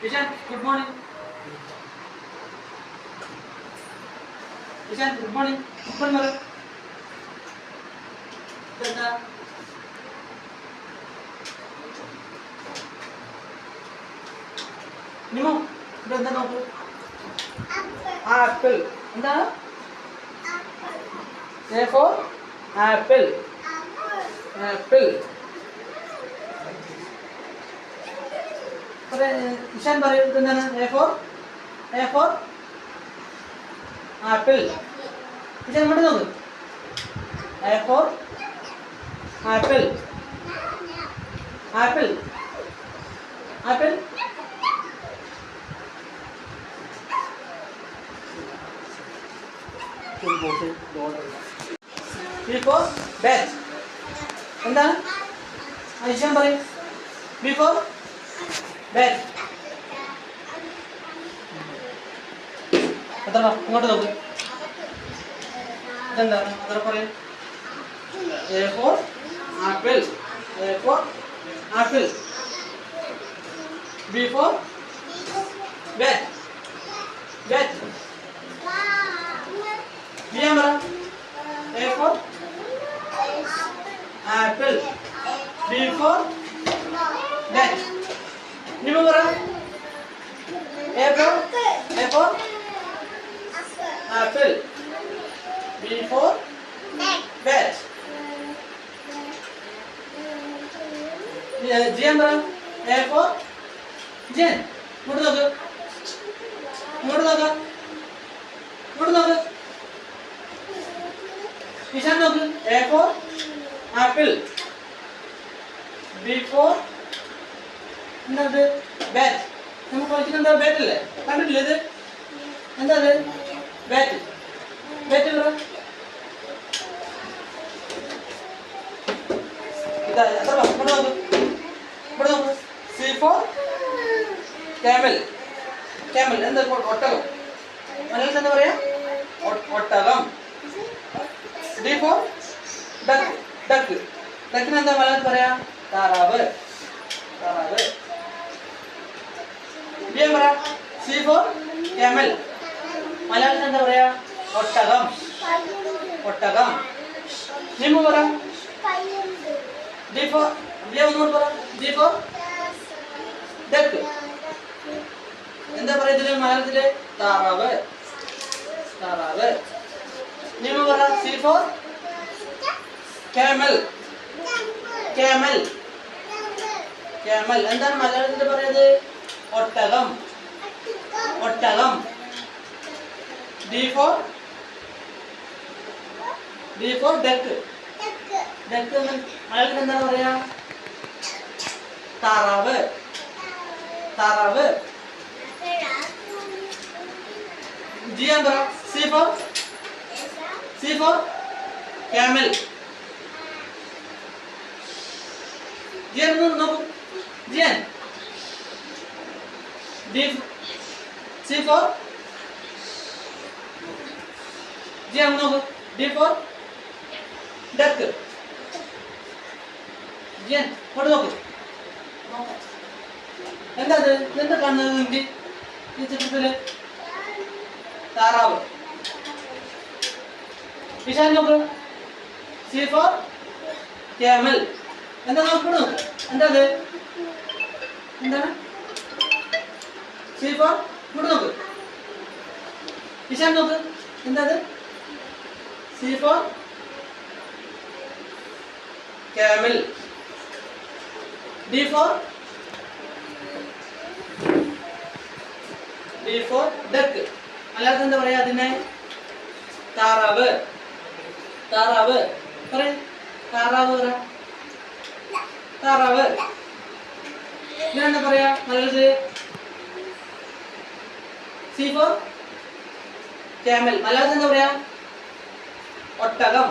Ishan, good morning. Ishan, good morning. Open mara. Dada. Nimo, dada noku. Apple. എന്താണ്? A for apple. Apple. Ishan പറയുന്നത് എന്താണ്? A for apple. Ishan ഇങ്ങോട്ട് നോക്ക്. A for apple. Apple. Apple. B for bat. എന്താണ്? ഇഷാൻ പറയും. B for bat. എത്ര ഇങ്ങോട്ട് നോക്ക്. ഇതെന്താണ്? അത്ര പറയും. A for apple. A for apple. B for bat. Bat. B amra. A for apple. B for bat. Nimo bara. A for apple. B for bat. Jen bara. A for Jen. Iങ്ങോട്ട് നോക്ക്. ഇഷാൻ നോക്ക്. A for apple. B for എന്താണ്? Bat. നമുക്ക് കളിക്കുന്ന bat അല്ലേ? കണ്ടിട്ടില്ലേ ഇത്? എന്താ bat. Bat പറ. ഇതാ എത്ര ഇവിടെ നോക്ക്. C for camel. Camel എന്താ? ഒട്ടകം. മലയാളത്തിൽ എന്താ പറയാ? ഒട്ടകം. D for duck. ഡക്കിന് എന്താ മലയാളത്തിൽ പറയാ? താറാവ്. B പറ. C for camel. മലയാളത്തിൽ എന്താ പറയാ? ഒട്ടകം. നിമ്മു പറ. D for ഒന്നുകൂടി പറ. D for duck. എന്താ പറയുന്നത് മലയാളത്തില്? താറാവ്. നിമ്മു പറ. C for camel. എന്താണ് മലയാളത്തിൽ പറയുന്നത്? ഒട്ടകം. D for duck. മലയാളത്തിൽ എന്താണ് പറയാ? താറാവ്. G എന്താ? C for camel. Jen നോക്കൂ. Jen. C for Jen നോക്കൂ. D for duck. Jen ഇങ്ങോട്ട് നോക്കൂ. എന്താ കാണുന്നത്? ഈ ചിത്രത്തില് താറാവ്. ഇഷാൻ നോക്കൂ. C for camel. എന്താ നോക്കൂ. എന്താണ്? C for ഇങ്ങോട്ട് നോക്ക്. ഇഷാൻ നോക്ക്. എന്താ? C for camel. D for duck. മലയാളത്തിൽ എന്താ പറയാ അതിനെ? താറാവ്. പറയ്. താറാവ്. ഇതിനെന്താ പറയാ മലയാളത്തില്? C for camel. മലയാളത്തിൽ എന്താ പറയാ? ഒട്ടകം.